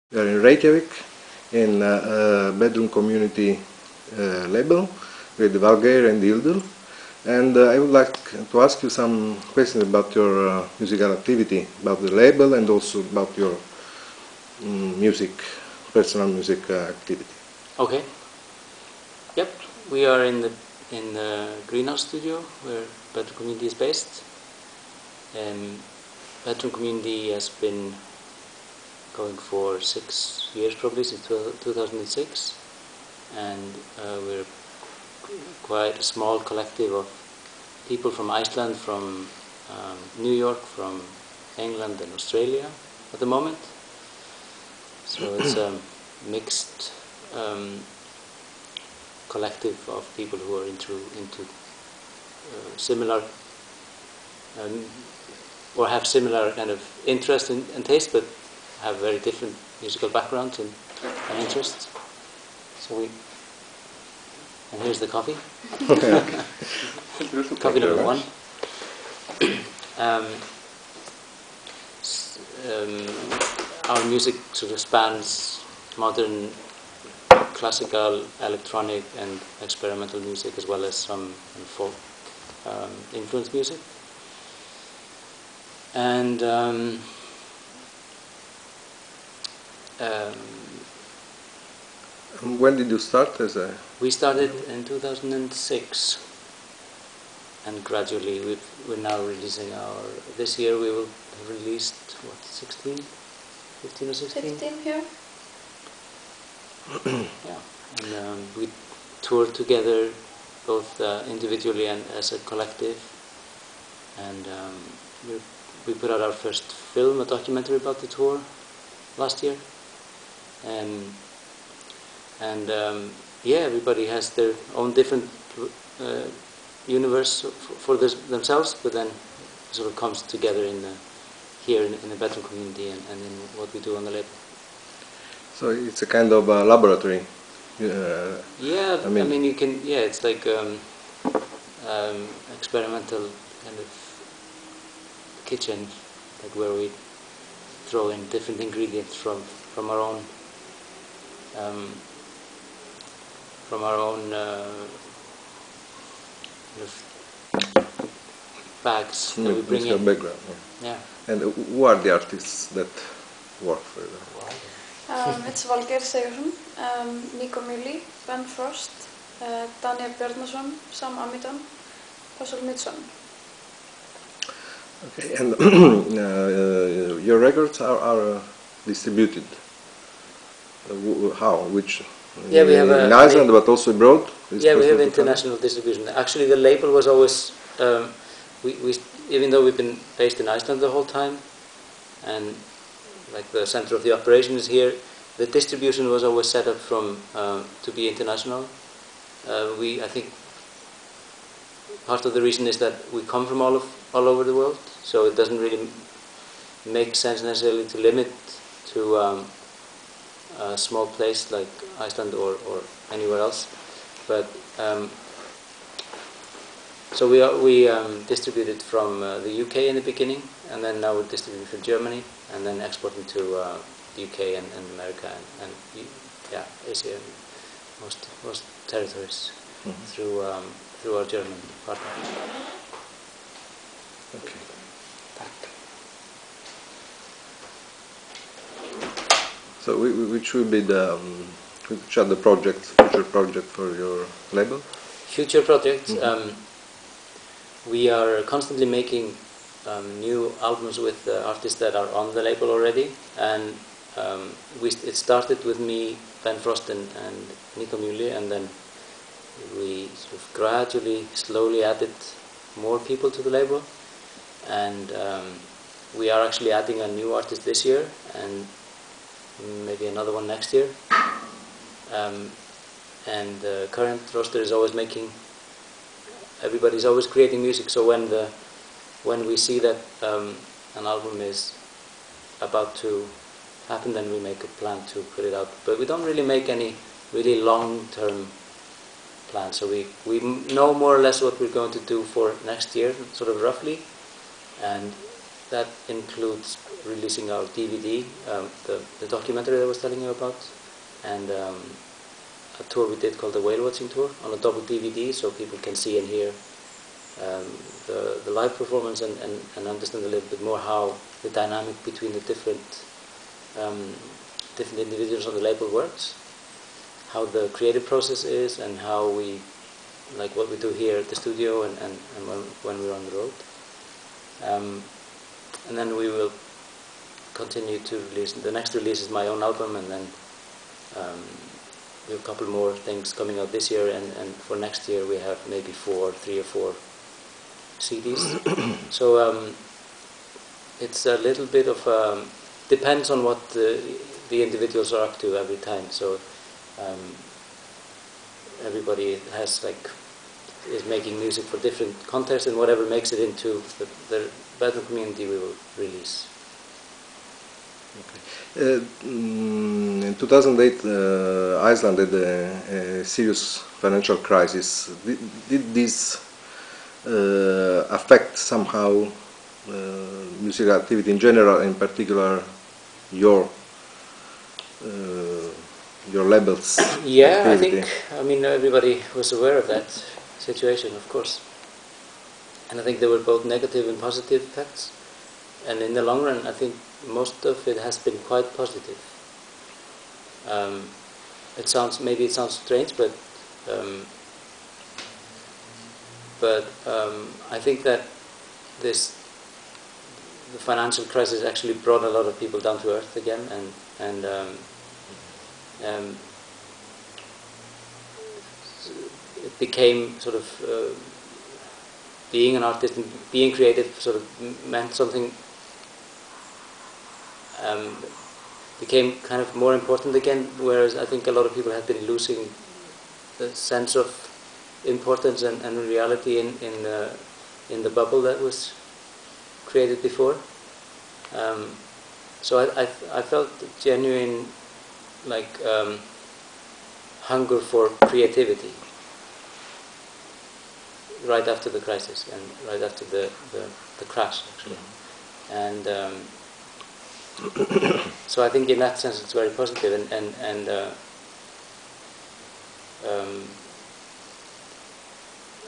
We are in Reykjavik, in a bedroom community label with Valgeir and Hildur. And I would like to ask you some questions about your musical activity, about the label, and also about your personal music activity. Okay. Yep, we are in the greenhouse studio where Bedroom Community is based. Bedroom Community has been going for 6 years probably, since 2006, and we're quite a small collective of people from Iceland, from New York, from England and Australia at the moment. So it's a mixed collective of people who are into similar or have similar kind of interest and taste, but have very different musical backgrounds and interests. So and here's the coffee. Coffee number one. Our music sort of spans modern, classical, electronic and experimental music, as well as some folk influenced music. And when did you start We started in 2006, and gradually we're now releasing this year we will have released, 15 or 16? 15 here. Yeah, and we toured together both individually and as a collective, and we put out our first film, a documentary about the tour last year. Yeah, everybody has their own different universe for themselves, but then sort of comes together here in the Bedroom Community and in what we do on the label. So it's a kind of a laboratory. Yeah, I mean you can. Yeah, it's like experimental kind of kitchen, like where we throw in different ingredients from our own bags that we bring in. Background. Yeah. And who are the artists that work for you? It's Valgeir Sigurðsson, Nico Muli, Ben Frost, Daniel Bjarnason, Sam Amidon, Pascal Midson. Okay, and your records are distributed. How? Which? Yeah, we have in Iceland, but also abroad. Yeah, we have international distribution. Actually, the label was always even though we've been based in Iceland the whole time, and like the center of the operation is here, the distribution was always set up to be international. I think part of the reason is that we come from all over the world, so it doesn't really make sense necessarily to limit to a small place like Iceland or anywhere else. But so we distributed from the UK in the beginning, and then now we're distributing from Germany, and then exporting to the UK and America and Asia and most territories through our German partner. Okay. So which will be which are the future projects for your label? Future projects. We are constantly making new albums with artists that are on the label already, and it started with me, Ben Frost and Nico Muli, and then we sort of gradually, slowly added more people to the label, and we are actually adding a new artist this year and maybe another one next year, and the current roster is always everybody's always creating music, so when we see that an album is about to happen, then we make a plan to put it out. But we don't really make any really long-term plans, so we know more or less what we're going to do for next year, sort of roughly, and that includes releasing our DVD, the documentary that I was telling you about, and a tour we did called the Whale Watching Tour on a double DVD, so people can see and hear the live performance and understand a little bit more how the dynamic between the different individuals on the label works, how the creative process is, and how we, like what we do here at the studio and when we're on the road. And then we will continue to release. The next release is my own album, and then we have a couple more things coming out this year, and for next year we have maybe 3 or 4 CDs. So it's a little bit of depends on what the individuals are up to every time. So everybody has is making music for different contexts, and whatever makes it into the bedroom community we will release. Okay. In 2008, Iceland had a serious financial crisis. Did this affect somehow music activity in general, in particular your labels? Yeah, activity? I mean, everybody was aware of that situation, of course. And I think there were both negative and positive effects. And in the long run, I think most of it has been quite positive. Maybe it sounds strange, but I think that the financial crisis actually brought a lot of people down to earth again, and it became sort of being an artist and being creative sort of meant something, became kind of more important again, whereas I think a lot of people had been losing the sense of importance and reality in the bubble that was created before. So I felt genuine hunger for creativity right after the crisis and right after the crash, actually. And so I think in that sense it's very positive, and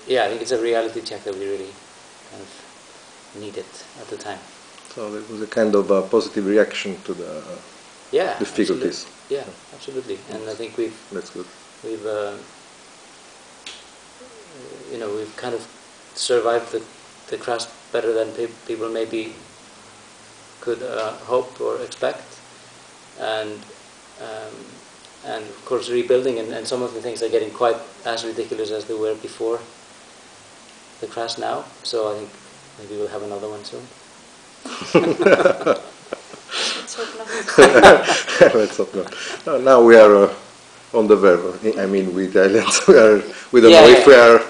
yeah, I think it's a reality check that we really kind of needed at the time. So it was a kind of a positive reaction to the difficulties. Absolutely. Yeah, absolutely. And I think that's good. We've we've kind of survived the crash better than people maybe could hope or expect, and of course rebuilding, and some of the things are getting quite as ridiculous as they were before the crash now. So I think maybe we'll have another one soon. Let's hope not. Let's hope not. Now we are on the verge. I mean, with Italians, we don't know if we are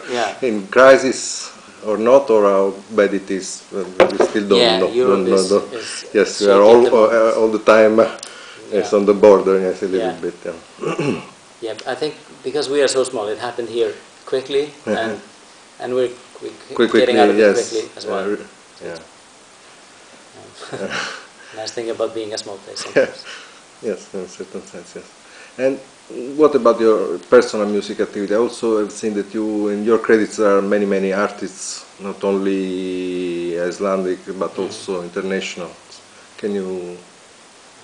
in crisis or not, or how bad it is. We still don't know. Europe is yes, we are all the time yes, on the border. Yes, a little bit. Yeah. Yeah, I think because we are so small, it happened here quickly, and we're getting out of it quickly as well. Nice thing about being a small place sometimes. Yes, in a certain sense, yes. And what about your personal music activity? I also have seen that in your credits there are many artists, not only Icelandic but also international. Can you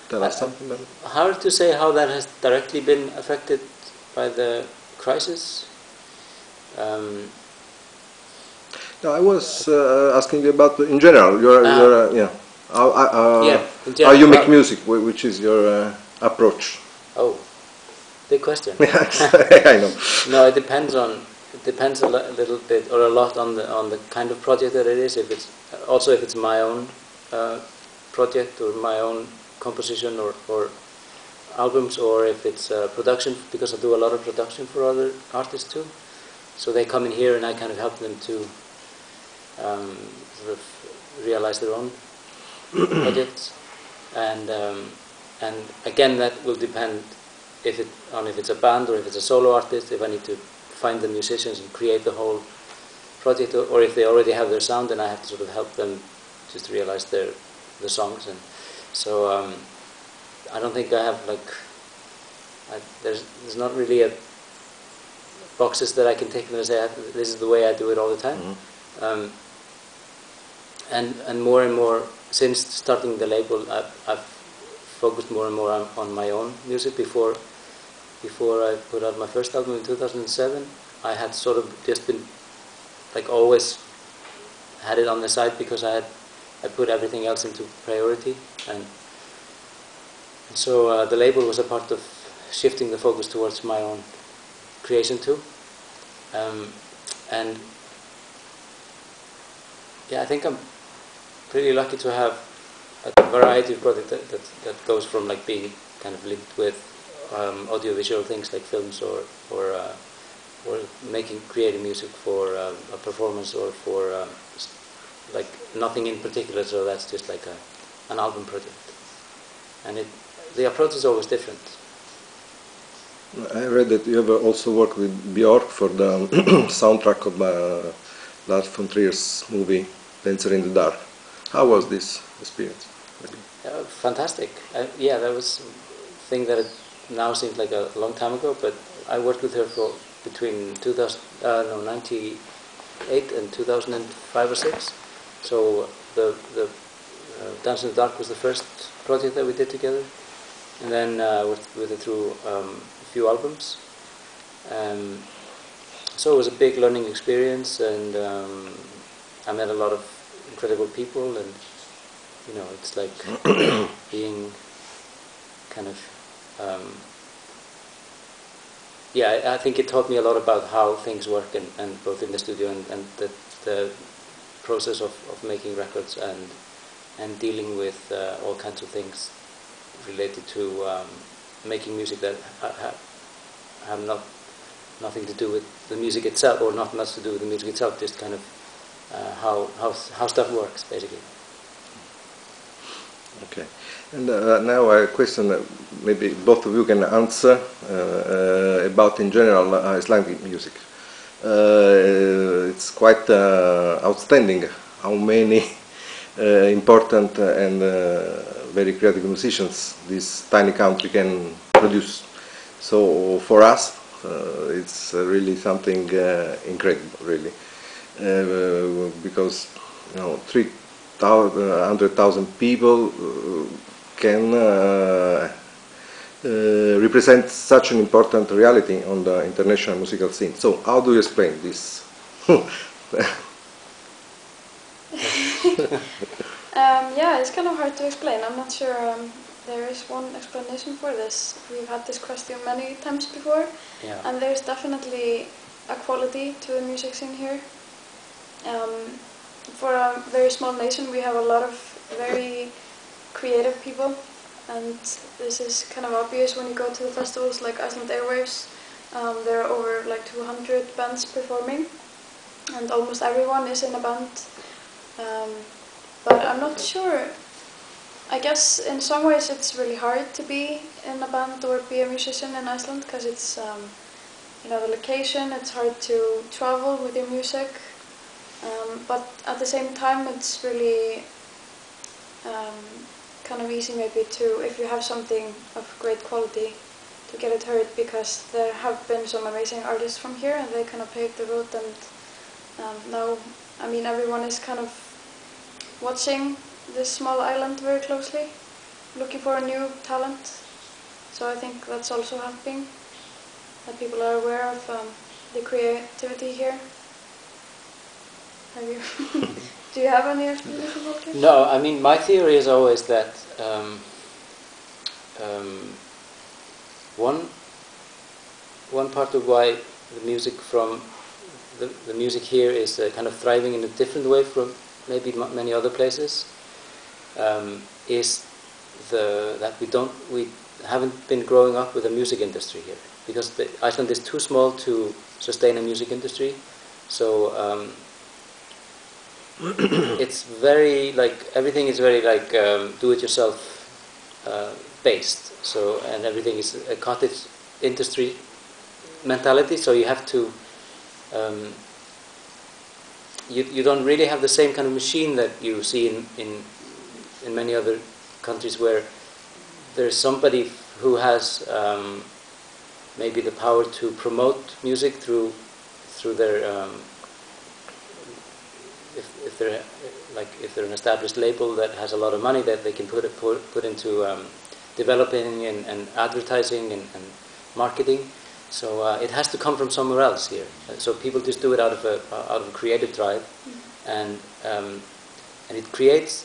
tell us something about it? Hard to say how that has directly been affected by the crisis. No, I was asking you about in general. How you make music? Which is your approach? Oh, big question. I know. No, it depends a little bit or a lot on the kind of project that it is. If it's my own project or my own composition or albums, or if it's production, because I do a lot of production for other artists too. So they come in here and I kind of help them to sort of realize their own projects, and again that will depend if it's a band or if it's a solo artist. If I need to find the musicians and create the whole project, or if they already have their sound, then I have to sort of help them just realize the songs, and so I don't think I have like there's not really a boxes that I can take and say this is the way I do it all the time. Mm-hmm. And more since starting the label, I've focused more and more on my own music. Before I put out my first album in 2007, I had sort of just been like always had it on the side because I put everything else into priority, and so the label was a part of shifting the focus towards my own creation too. And yeah, I think I'm pretty lucky to have a variety of projects that goes from like being kind of linked with audiovisual things like films or creating music for a performance or for like nothing in particular. So that's just like an album project, and the approach is always different. I read that you have also worked with Björk for the soundtrack of Lars von Trier's movie Dancer in the Dark. How was this experience? Fantastic. Yeah, that was a thing that now seems like a long time ago, but I worked with her for between 98 and 2005 or 6. So the Dance in the Dark was the first project that we did together, and then worked with her through a few albums. So it was a big learning experience, and I met a lot of incredible people, and you know, it's like being kind of yeah, I think it taught me a lot about how things work, and both in the studio and the process of making records and dealing with all kinds of things related to making music that have nothing to do with the music itself, or not much to do with the music itself, just kind of how stuff works, basically. Okay, and now a question that maybe both of you can answer about in general Icelandic music. It's quite outstanding how many important and very creative musicians this tiny country can produce. So for us, it's really something incredible, really, because you know 300,000 people can represent such an important reality on the international musical scene. So how do you explain this? Yeah, it's kind of hard to explain. I'm not sure there is one explanation for this. We've had this question many times before, Yeah. and there's definitely a quality to the music scene here. For a very small nation, we have a lot of very creative people, and this is kind of obvious when you go to the festivals like Iceland Airwaves. There are over like 200 bands performing, and almost everyone is in a band. But I'm not sure. I guess in some ways it's really hard to be in a band or be a musician in Iceland, because it's you know, the location. It's hard to travel with your music. But at the same time, it's really kind of easy maybe to, if you have something of great quality, to get it heard, because there have been some amazing artists from here, and they kind of paved the road, and now, I mean, everyone is kind of watching this small island very closely, looking for a new talent. So I think that's also helping, that people are aware of the creativity here. Have you do you have any explanation about this? No, I mean, my theory is always that one part of why the music from the music here is kind of thriving in a different way from maybe many other places is that we haven't been growing up with a music industry here, because Iceland is too small to sustain a music industry. So it's very like, everything is very like do-it-yourself based. So, and everything is a cottage industry mentality. So you have to you don't really have the same kind of machine that you see in many other countries where there's somebody who has maybe the power to promote music through their if they're an established label that has a lot of money that they can put into developing and advertising and marketing. So it has to come from somewhere else here. So people just do it out of a creative drive, and it creates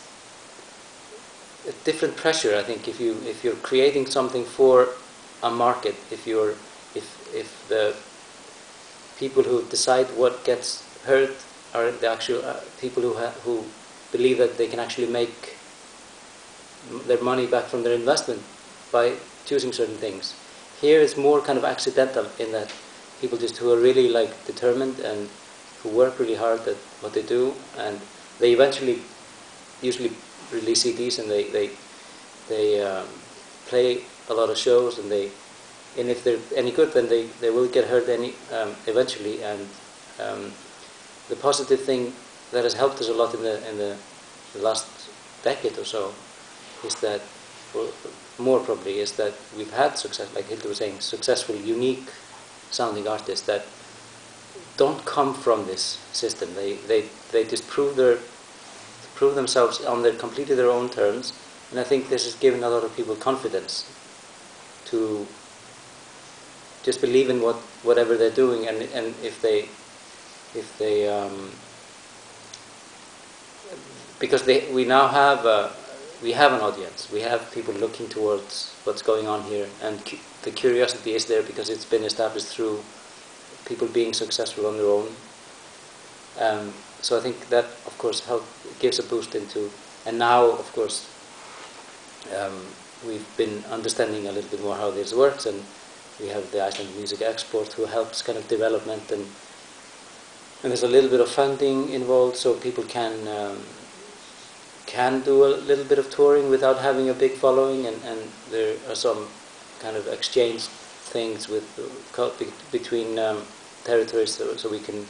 a different pressure. I think if you're creating something for a market, if the people who decide what gets heard are the actual people who believe that they can actually make their money back from their investment by choosing certain things. Here it's more kind of accidental in that people just who are really like determined and who work really hard at what they do, and they eventually usually release CDs and they play a lot of shows, and if they're any good then they will get heard eventually. And the positive thing that has helped us a lot in the last decade or so is that, or more probably, is that we've had success, like Hildur was saying, successful, unique sounding artists that don't come from this system. They just prove themselves on completely their own terms, and I think this has given a lot of people confidence to just believe in whatever they're doing, and if they because we now have an audience. We have people looking towards what's going on here, and the curiosity is there because it's been established through people being successful on their own. So I think that, of course, gives a boost into. And now, of course, we've been understanding a little bit more how this works, and we have the Iceland Music Export who helps kind of development, and there's a little bit of funding involved, so people can do a little bit of touring without having a big following, and there are some kind of exchange things between territories, so we can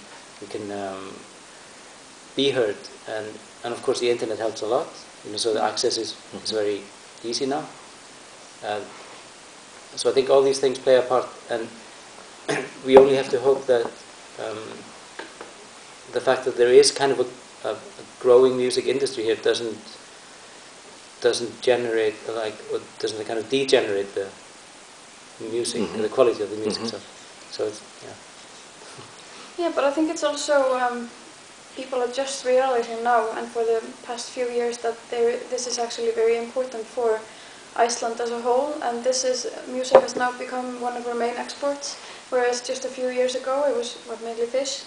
be heard, and of course the internet helps a lot, so the access is very easy now. So I think all these things play a part, and we only have to hope that the fact that there is kind of a growing music industry here doesn't generate doesn't kind of degenerate the music, the quality of the music. So it's Yeah, but I think it's also people are just realizing now, and for the past few years, that this is actually very important for Iceland as a whole, and music has now become one of our main exports, whereas just a few years ago it was mainly fish.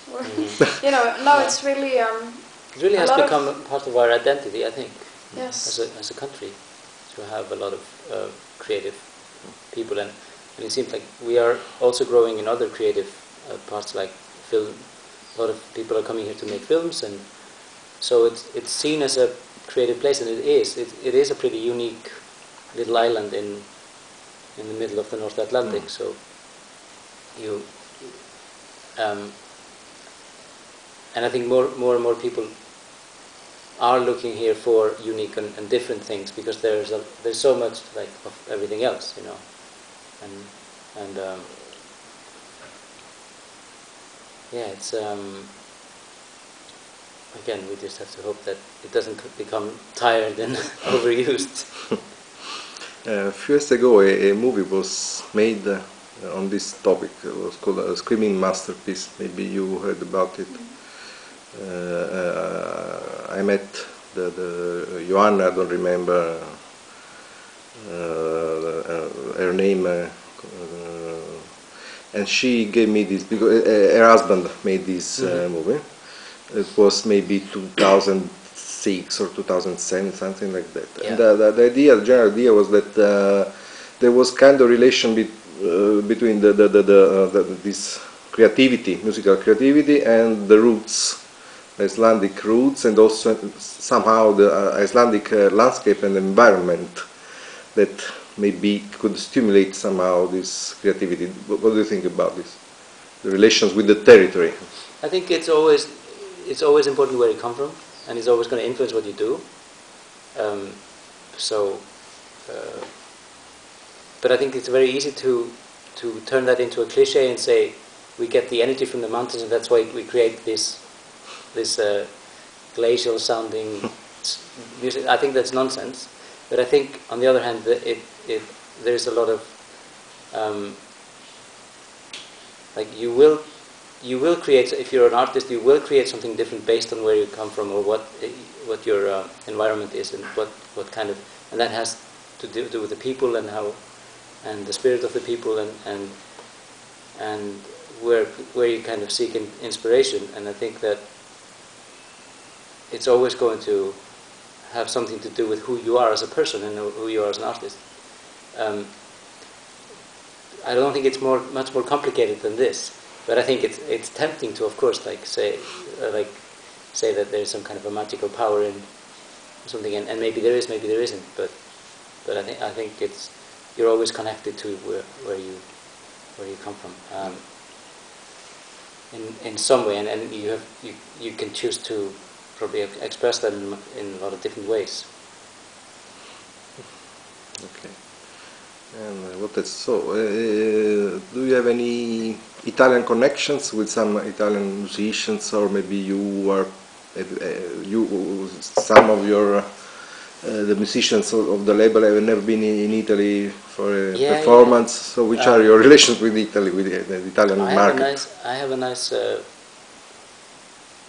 Now it's really it really has become part of our identity, I think. Yes. As a country, to have a lot of creative people, and it seems like we are also growing in other creative parts like film. A lot of people are coming here to make films, and so it's seen as a creative place, and it is a pretty unique little island in the middle of the North Atlantic. So and I think more and more people are looking here for unique and different things, because there's so much like of everything else, and yeah, it's again, we just have to hope that it doesn't become tired and overused. A few years ago, a movie was made on this topic. It was called A Screaming Masterpiece. Maybe you heard about it. I met the Joanna, I don't remember her name, and she gave me this, because her husband made this movie. It was maybe 2006 or 2007, something like that. Yeah. And the general idea was that there was kind of relation between this creativity, musical creativity, and the roots, Icelandic roots, and also somehow the Icelandic landscape and environment that maybe could stimulate somehow this creativity. What do you think about this? The relations with the territory? I think it's always, it's always important where you come from, and it's always going to influence what you do. But I think it's very easy to turn that into a cliche and say we get the energy from the mountains, and that's why we create this glacial sounding music. I think that's nonsense. But I think, on the other hand, there's a lot of like you will create, if you're an artist, you will create something different based on where you come from or what your environment is, and what kind of, and that has to do with the people and how, and the spirit of the people, and where you kind of seek inspiration. And I think that it's always going to have something to do with who you are as a person and who you are as an artist. I don't think it's much more complicated than this, but I think it's tempting to, of course, say that there's some kind of a magical power in something, and maybe there is, maybe there isn't, but I think you're always connected to where you come from in some way, and you can choose to probably express that in a lot of different ways. Okay. And what else? So, do you have any Italian connections with some Italian musicians, or maybe some of your the musicians of the label have never been in Italy for a performance? Yeah. So, which are your relations with Italy, with the Italian market? I have a nice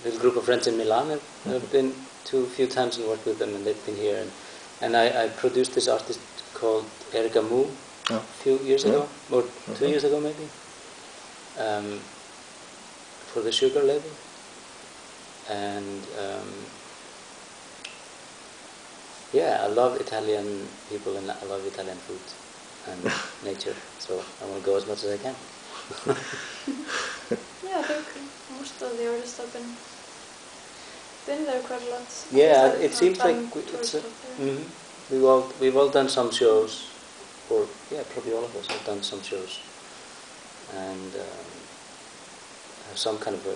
little group of friends in Milan. I've been to a few times and worked with them, and they've been here. And I produced this artist called Ergamu a few years ago, or 2 years ago maybe, for the Sugar label. And yeah, I love Italian people, and I love Italian food and nature, so I want to go as much as I can. Yeah, I think most of the artists have been there quite a lot. Yeah, it seems like we've all done some shows, or probably all of us have done some shows, and have some kind of I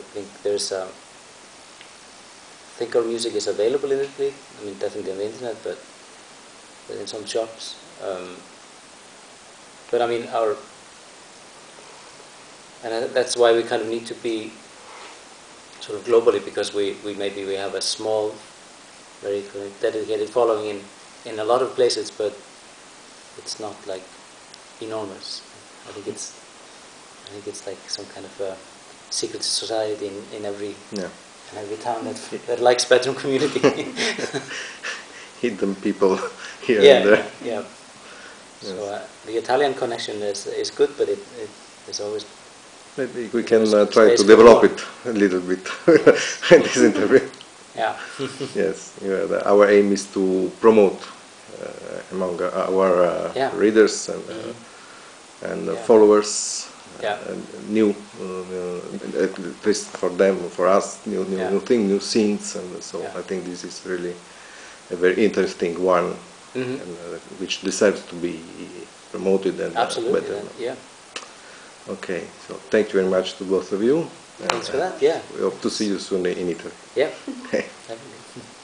think our music is available in Italy. I mean, definitely on the internet, but in some shops. But I mean, that's why we kind of need to be sort of globally, because we have a small, very dedicated following in a lot of places, but it's not like enormous. I think it's like some kind of a secret society in every town that likes bedroom community. Hidden people here and there. Yeah. Yes. So the Italian connection is good, but it is always. Maybe we can try to develop it a little bit in this interview. Yeah. Yes. Our aim is to promote among our readers and followers. New, at least for them, for us, new thing, new scenes, and so I think this is really a very interesting one, and which deserves to be promoted and better. Yeah. Okay, so thank you very much to both of you. Thanks for that. Yeah. We hope to see you soon in Italy. Yeah. Definitely.